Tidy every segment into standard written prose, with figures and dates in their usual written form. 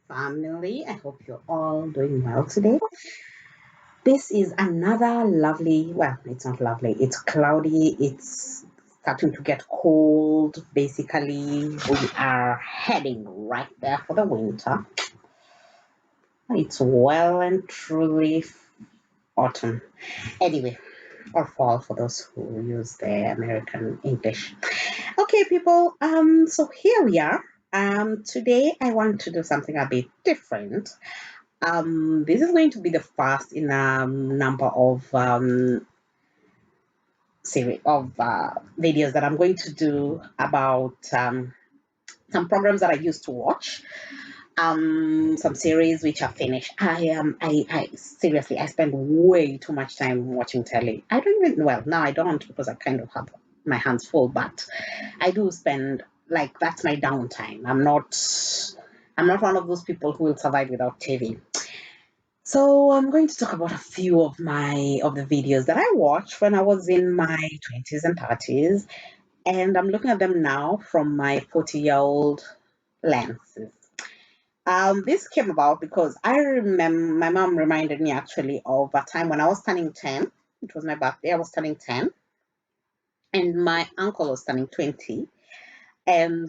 family. I hope you're all doing well today. This is another lovely, well, it's not lovely, it's cloudy, it's starting to get cold. Basically, we are heading right there for the winter. It's well and truly autumn. Anyway, or fall for those who use the American English. Okay, people, so here we are. Today I want to do something a bit different. This is going to be the first in a number of series of videos that I'm going to do about some programs that I used to watch. Some series which are finished. I seriously, I spend way too much time watching telly. I don't even, well, now I don't because I kind of have my hands full, but I do spend, like, that's my downtime. I'm not one of those people who will survive without TV. So I'm going to talk about a few of the videos that I watched when I was in my 20s and 30s, and I'm looking at them now from my 40-year-old lenses. This came about because I remember my mom reminded me actually of a time when I was turning 10. It was my birthday. I was turning 10, and my uncle was turning 20. And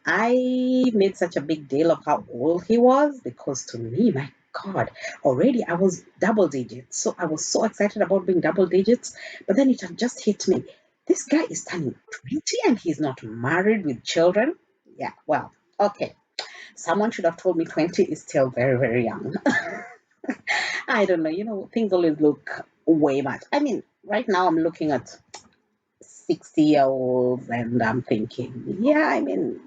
I made such a big deal of how old he was because to me, my God, already I was double digits. So I was so excited about being double digits. But then it had just hit me. This guy is turning 20 and he's not married with children. Yeah, well, okay. Someone should have told me 20 is still very, very young. I don't know. Things always look way much. I mean, right now I'm looking at 60-year-olds and I'm thinking, yeah, I mean,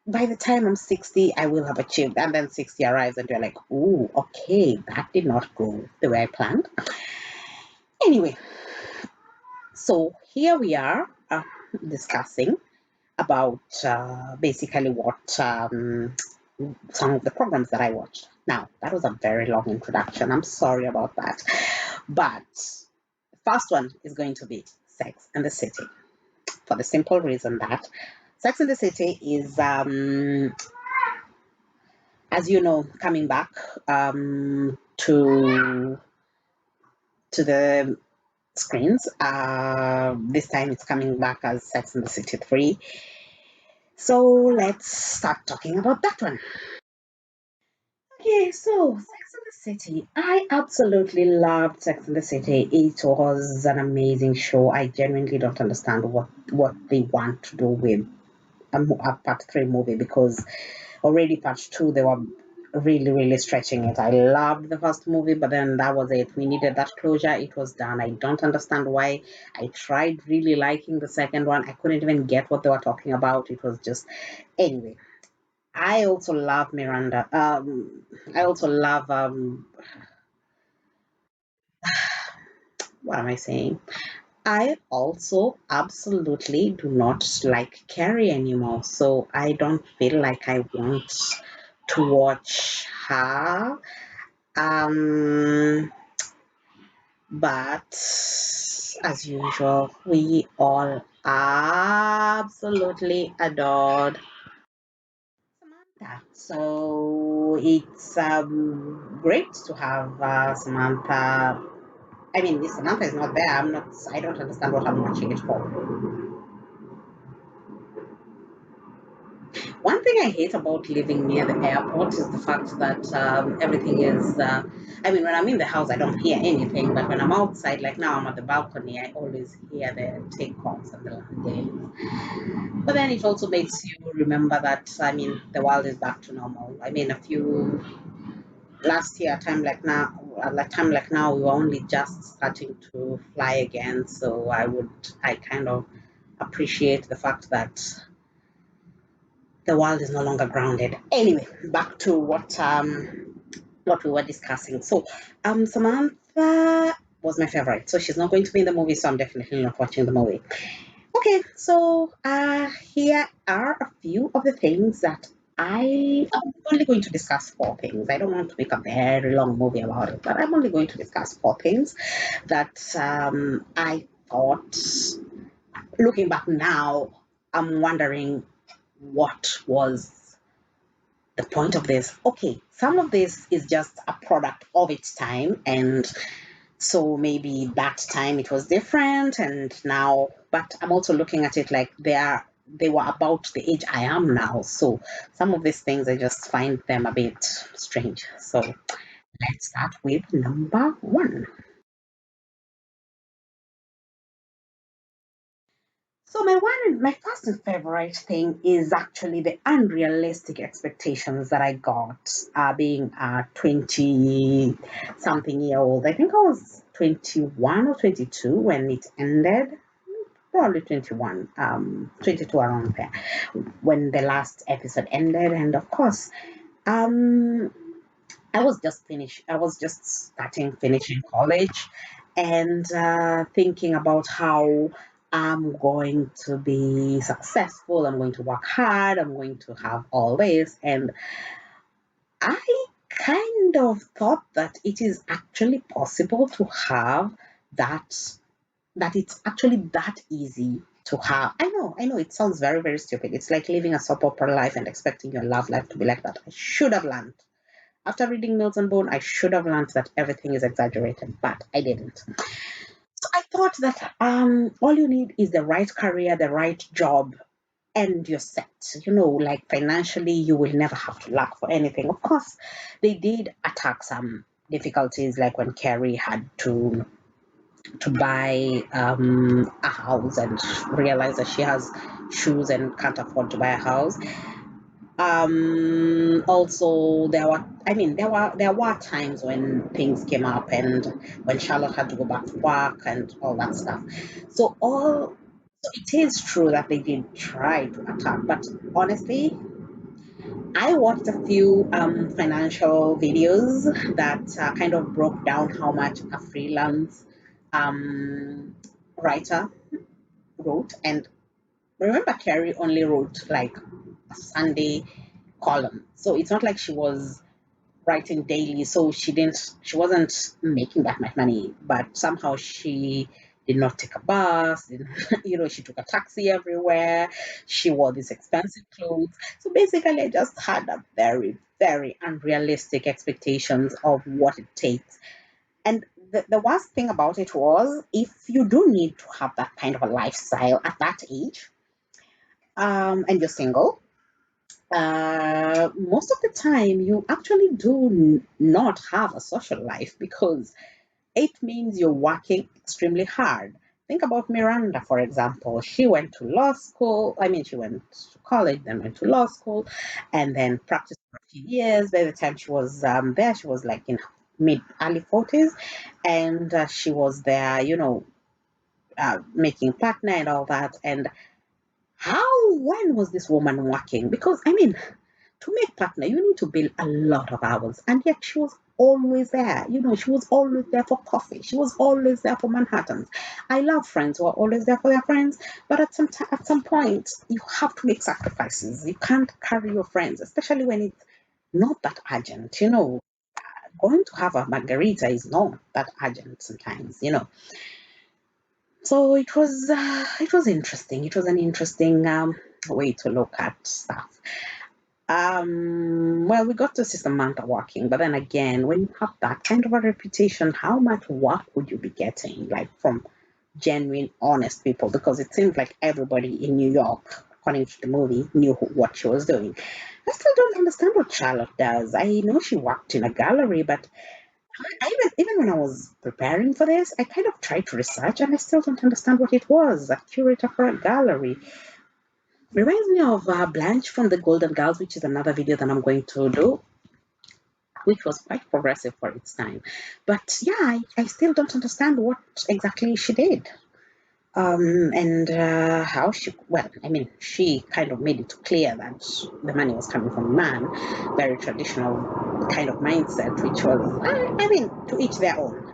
by the time I'm 60, I will have achieved. And then 60 arrives and you're like, ooh, okay, that did not go the way I planned. Anyway, so here we are discussing about basically what some of the programs that I watched. Now, that was a very long introduction. I'm sorry about that. But first one is going to be Sex and the City, for the simple reason that Sex and the City is, as you know, coming back to the screens. This time it's coming back as Sex and the City 3. So let's start talking about that one. Okay, so Sex and the City. I absolutely loved Sex and the City. It was an amazing show. I genuinely don't understand what they want to do with a part three movie because already part two they were really really stretching it. I loved the first movie, but then that was it. We needed that closure. It was done. I don't understand why. I tried really liking the second one. I couldn't even get what they were talking about. It was just, anyway. I also love Miranda. I also love what am I saying? I also absolutely do not like Carrie anymore, so I don't feel like I want to watch her. Um, but as usual, we all absolutely adored Samantha. So it's great to have Samantha. I mean, if Samantha is not there, I'm not. I don't understand what I'm watching it for. One thing I hate about living near the airport is the fact that everything is. I mean, when I'm in the house, I don't hear anything, but when I'm outside, like now I'm at the balcony, I always hear the takeoffs and the landings. But then it also makes you remember that, I mean, the world is back to normal. I mean, a few last year, time like now, we were only just starting to fly again. So I kind of appreciate the fact that the world is no longer grounded. Anyway, back to what we were discussing. So Samantha was my favorite. So she's not going to be in the movie, so I'm definitely not watching the movie. Okay, so here are a few of the things that I'm only going to discuss four things. I don't want to make a very long movie about it, but I'm only going to discuss four things that I thought, looking back now, I'm wondering what was the point of this. Okay, some of this is just a product of its time, and so maybe that time it was different, and now, but I'm also looking at it like they were about the age I am now. So some of these things I just find them a bit strange. So let's start with number one. So my first and favorite thing is actually the unrealistic expectations that I got, being a 20 something year old. I think I was 21 or 22 when it ended. Probably 21, 22 around there, when the last episode ended. And of course, um, I was just finishing college, and thinking about how I'm going to be successful, I'm going to work hard, I'm going to have all this. And I kind of thought that it is actually possible to have that, that it's actually that easy to have. I know it sounds very, very stupid. It's like living a soap opera life and expecting your love life to be like that. I should have learned. After reading Mills and Bone, I should have learned that everything is exaggerated, but I didn't. So I thought that all you need is the right career, the right job, and you're set. You know, like financially, you will never have to lack for anything. Of course, they did attack some difficulties, like when Carrie had to buy a house and realize that she has shoes and can't afford to buy a house. Also, there were times when things came up, and when Charlotte had to go back to work and all that stuff. So all so it is true that they did try to attack, but honestly, I watched a few financial videos that kind of broke down how much a freelance um, writer wrote. And remember, Carrie only wrote like a Sunday column, so it's not like she was writing daily. So she wasn't making that much money, but somehow she did not take a bus, didn't, she took a taxi everywhere. She wore these expensive clothes. So basically, I just had a very, very unrealistic expectations of what it takes. And the worst thing about it was, if you do need to have that kind of a lifestyle at that age, and you're single, most of the time you actually do not have a social life, because it means you're working extremely hard. Think about Miranda, for example. She went to law school. I mean, she went to college, then went to law school, and then practiced for a few years. By the time she was there, she was like in mid early 40s, and she was there, making partner and all that. And when was this woman working? Because I mean, to make partner, you need to build a lot of hours. And yet she was always there. She was always there for coffee. She was always there for Manhattans. I love friends who are always there for their friends, but at some point, you have to make sacrifices. You can't carry your friends, especially when it's not that urgent. Going to have a margarita is not that urgent sometimes. So it was interesting. It was an interesting way to look at stuff. Well, we got to see Samantha working, but then again, when you have that kind of a reputation, how much work would you be getting, like from genuine, honest people? Because it seems like everybody in New York, according to the movie, knew what she was doing. I still don't understand what Charlotte does. I know she worked in a gallery, but even when I was preparing for this, I kind of tried to research, and I still don't understand what it was. A curator for a gallery. Reminds me of Blanche from the Golden Girls, which is another video that I'm going to do, which was quite progressive for its time. But yeah, I still don't understand what exactly she did. And how she kind of made it clear that the money was coming from a man, very traditional kind of mindset, which was, to each their own.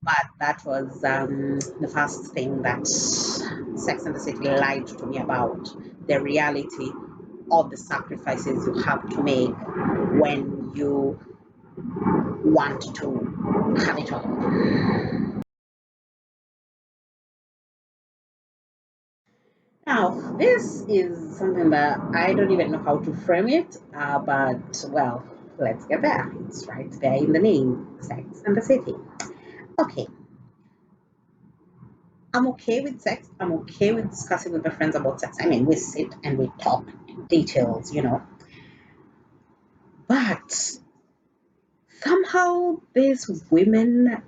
But that was the first thing that Sex and the City lied to me about, the reality of the sacrifices you have to make when you want to have it all. Now, this is something that I don't even know how to frame it, but well, let's get there. It's right there in the name, Sex and the City. Okay, I'm okay with sex. I'm okay with discussing with my friends about sex. I mean, we sit and we talk in details, but somehow these women,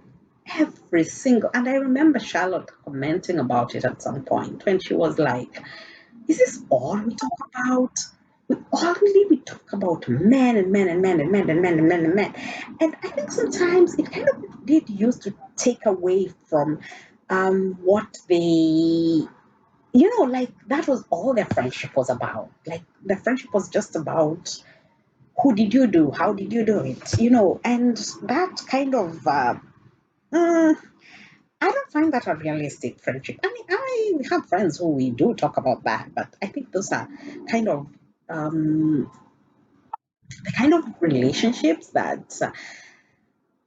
every single, and I remember Charlotte commenting about it at some point when she was like, is this all we talk about? We talk about men and men and men and men and men and men and men. And I think sometimes it kind of did used to take away from what they, like that was all their friendship was about. Like the friendship was just about who did you do, how did you do it, and that kind of mm, I don't find that a realistic friendship. I mean, I have friends who we do talk about that, but I think those are kind of um, the kind of relationships that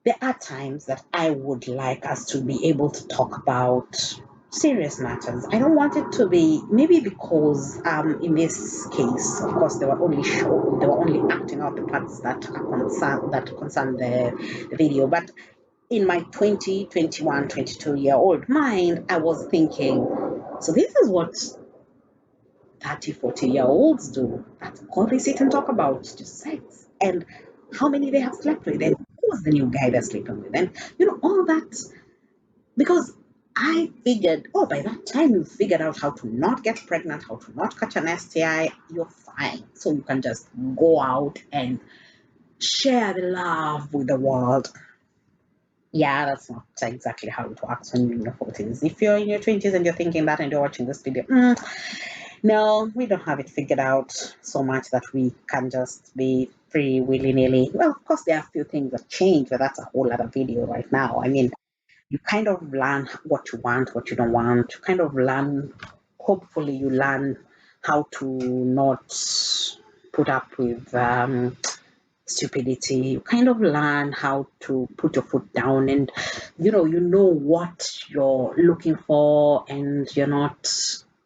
there are times that I would like us to be able to talk about serious matters. I don't want it to be maybe because in this case, of course, they were only acting out the parts that concern the video, but in my 20, 21, 22-year old mind, I was thinking, so this is what 30, 40-year olds do. That's all they sit and talk about, just sex. And how many they have slept with, and who was the new guy they're sleeping with, and all that. Because I figured, oh, by that time you figured out how to not get pregnant, how to not catch an STI, you're fine. So you can just go out and share the love with the world. Yeah, that's not exactly how it works when you're in your 40s. If you're in your 20s and you're thinking that and you're watching this video, no, we don't have it figured out so much that we can just be free willy nilly. Well, of course, there are a few things that change, but that's a whole other video right now. I mean, you kind of learn what you want, what you don't want. You kind of learn, hopefully, you learn how to not put up with stupidity. You kind of learn how to put your foot down, and you know what you're looking for, and you're not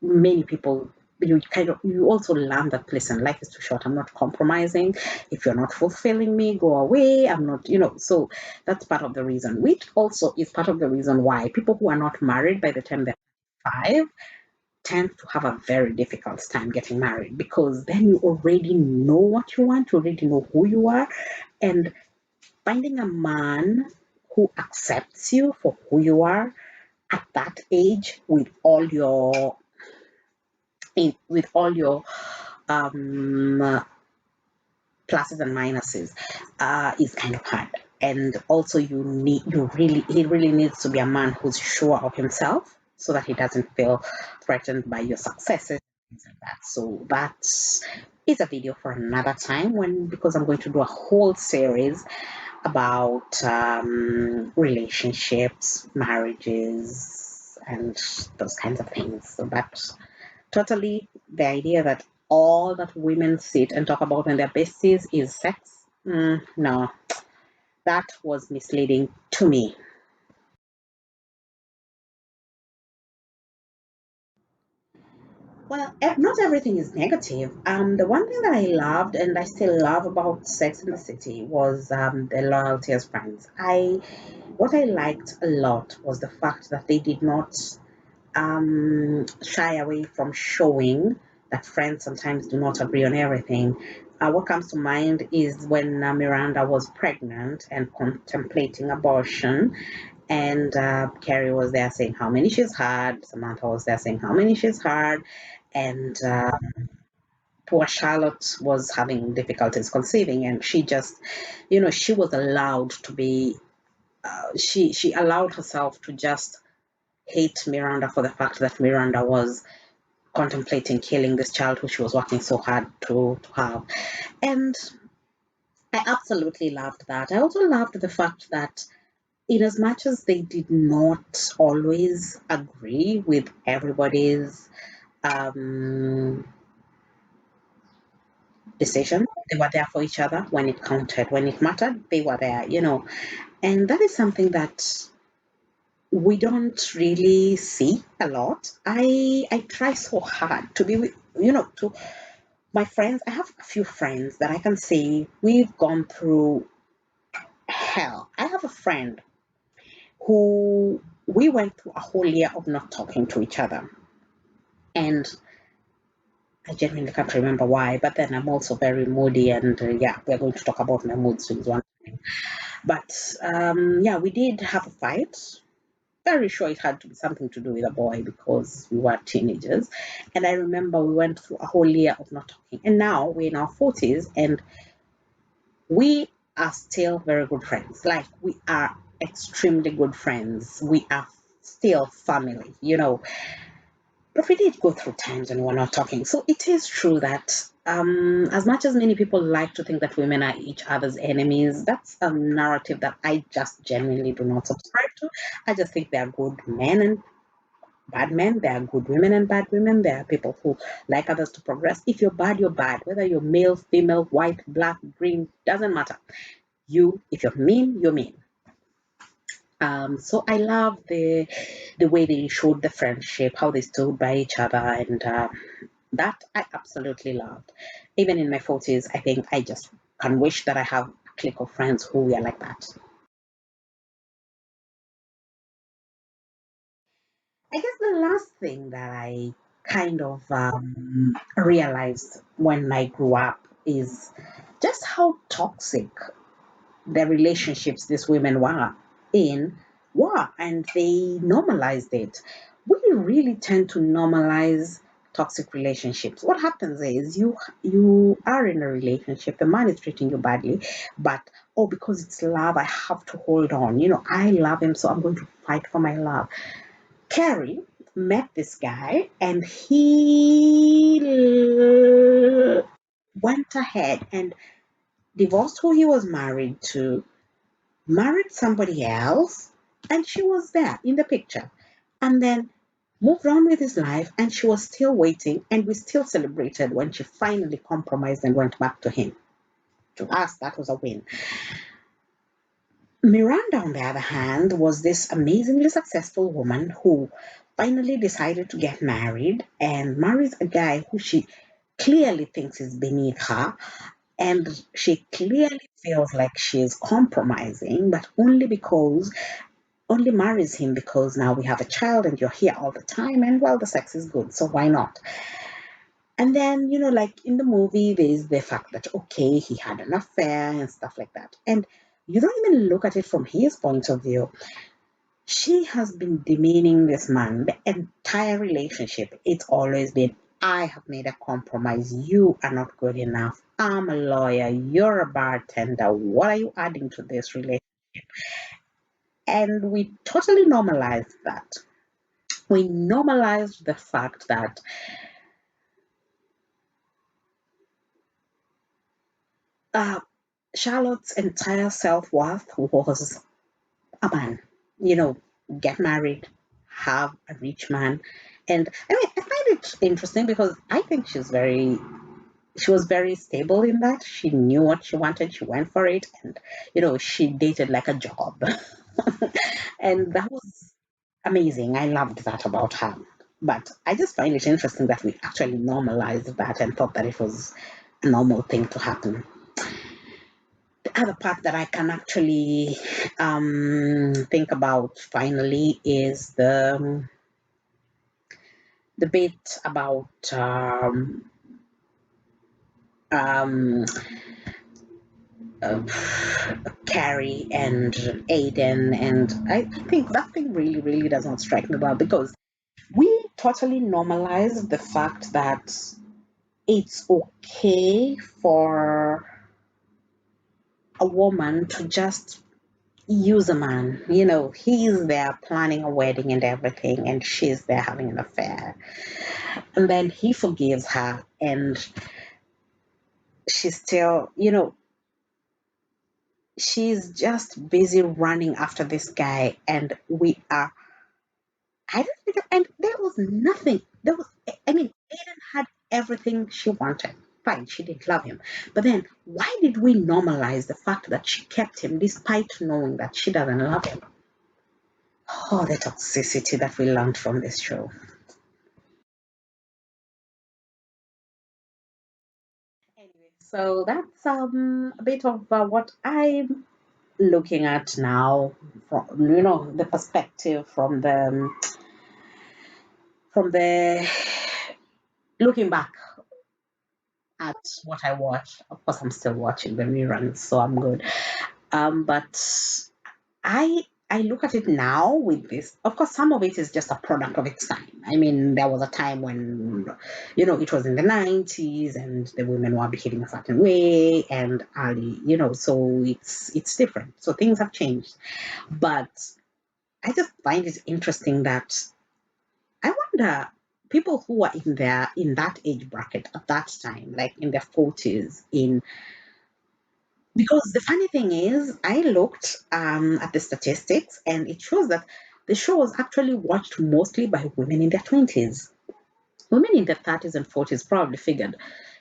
many people. You also learn that, listen, life is too short. I'm not compromising. If you're not fulfilling me, go away. I'm not, so that's part of the reason, which also is part of the reason why people who are not married by the time they're 5 tend to have a very difficult time getting married, because then you already know what you want, you already know who you are, and finding a man who accepts you for who you are at that age with all your um, pluses and minuses is kind of hard. And also, he really needs to be a man who's sure of himself, so that he doesn't feel threatened by your successes, things like that. So that's is a video for another time, because I'm going to do a whole series about relationships, marriages, and those kinds of things. So that's totally the idea that all that women sit and talk about when they're besties is sex. No, that was misleading to me. Well, not everything is negative. The one thing that I loved and I still love about Sex in the City was the loyalty as friends. What I liked a lot was the fact that they did not shy away from showing that friends sometimes do not agree on everything. What comes to mind is when Miranda was pregnant and contemplating abortion, and Carrie was there saying how many she's had, Samantha was there saying how many she's had, and poor Charlotte was having difficulties conceiving, and she just, she was allowed to be, she allowed herself to just hate Miranda for the fact that Miranda was contemplating killing this child who she was working so hard to have. And I absolutely loved that. I also loved the fact that, in as much as they did not always agree with everybody's um, decision, they were there for each other when it counted, when it mattered. They were there, and that is something that we don't really see a lot. I try so hard to be with, to my friends. I have a few friends that I can say we've gone through hell. I have a friend who we went through a whole year of not talking to each other. And I genuinely can't remember why, but then I'm also very moody, and yeah, we're going to talk about my mood swings one time. But yeah, we did have a fight. Very sure it had to be something to do with a boy because we were teenagers. And I remember we went through a whole year of not talking. And now we're in our 40s and we are still very good friends. Like, we are extremely good friends. We are still family, But we did go through times when we were not talking. So it is true that as much as many people like to think that women are each other's enemies, that's a narrative that I just genuinely do not subscribe to. I just think there are good men and bad men. There are good women and bad women. There are people who like others to progress. If you're bad, you're bad. Whether you're male, female, white, black, green, doesn't matter. If you're mean, you're mean. So I love the way they showed the friendship, how they stood by each other, and that I absolutely loved. Even in my 40s, I think I just can wish that I have a clique of friends who are like that. I guess the last thing that I kind of realized when I grew up is just how toxic the relationships these women were, and they normalized it. We really tend to normalize toxic relationships. What happens is you are in a relationship, the man is treating you badly, but oh, because it's love, I have to hold on. I love him, so I'm going to fight for my love. Carrie met this guy and he went ahead and divorced who he was married to, married somebody else, and she was there in the picture. And then moved on with his life, and she was still waiting, and we still celebrated when she finally compromised and went back to him. To us, that was a win. Miranda, on the other hand, was this amazingly successful woman who finally decided to get married and marries a guy who she clearly thinks is beneath her, and she clearly feels like she is compromising, but only marries him because now we have a child and you're here all the time, and well, the sex is good, so why not? And then, like in the movie, there's the fact that, okay, he had an affair and stuff like that. And you don't even look at it from his point of view. She has been demeaning this man the entire relationship. It's always been, I have made a compromise. You are not good enough. I'm a lawyer. You're a bartender. What are you adding to this relationship? And we totally normalized that. We normalized the fact that uh, Charlotte's entire self worth was a man. You know, get married, have a rich man. And I mean, I find it interesting because I think she was very stable in that. She knew what she wanted, she went for it, and she dated like a job. And that was amazing. I loved that about her. But I just find it interesting that we actually normalized that and thought that it was a normal thing to happen. The other part that I can actually think about finally is the bit about um, uh, Carrie and Aiden, and I think that thing really, really does not strike me well because we totally normalize the fact that it's okay for a woman to just use a man. He's there planning a wedding and everything, and she's there having an affair. And then he forgives her, and she's still, she's just busy running after this guy, and I don't think, and there was nothing. I mean, Aiden had everything she wanted. Fine, she didn't love him. But then, why did we normalize the fact that she kept him despite knowing that she doesn't love him? Oh, the toxicity that we learned from this show. Anyway, so that's a bit of what I'm looking at now, from the perspective from the looking back at what I watched. Of course, I'm still watching the reruns, so I'm good. But I look at it now with this. Of course, some of it is just a product of its time. I mean, there was a time when, it was in the 90s and the women were behaving a certain way, and early, so it's different. So things have changed. But I just find it interesting that I wonder people who were in that age bracket at that time, like in their 40s, in because the funny thing is, I looked at the statistics and it shows that the show was actually watched mostly by women in their 20s. Women in their 30s and 40s probably figured,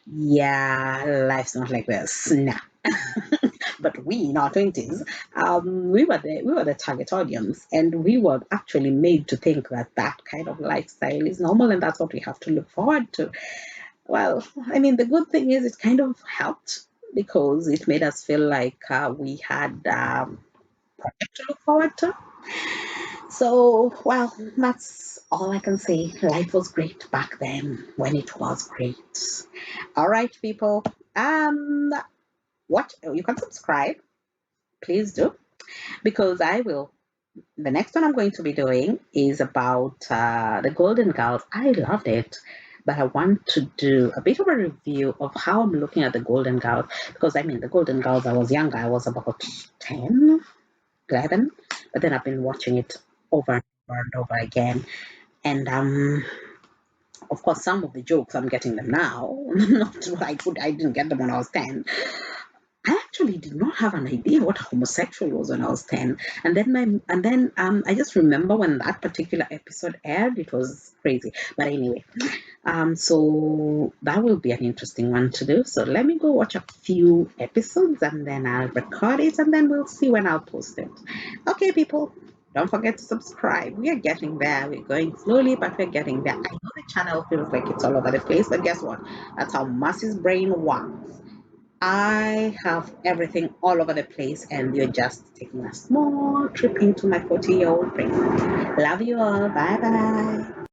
yeah, life's not like this. Nah. But we in our 20s, we were the target audience, and we were actually made to think that that kind of lifestyle is normal and that's what we have to look forward to. Well, I mean, the good thing is it kind of helped because it made us feel like we had to look forward to. So, well, that's all I can say. Life was great back then when it was great. All right, people. What you can subscribe, please do, because I will. The next one I'm going to be doing is about the Golden Girls. I loved it, but I want to do a bit of a review of how I'm looking at the Golden Girls because I mean, the Golden Girls, I was younger, I was about 10, 11, but then I've been watching it over and over and over again. And of course, some of the jokes I'm getting them now, not what I didn't get them when I was 10. I actually did not have an idea what homosexual was when I was 10. And then I just remember when that particular episode aired, it was crazy. But anyway, so that will be an interesting one to do. So let me go watch a few episodes and then I'll record it and then we'll see when I'll post it. Okay, people. Don't forget to subscribe. We are getting there. We're going slowly, but we're getting there. I know the channel feels like it's all over the place, but guess what? That's how Mercy's brain works. I have everything all over the place, and you're just taking a small trip into my 40-year-old brain. Love you all. Bye bye.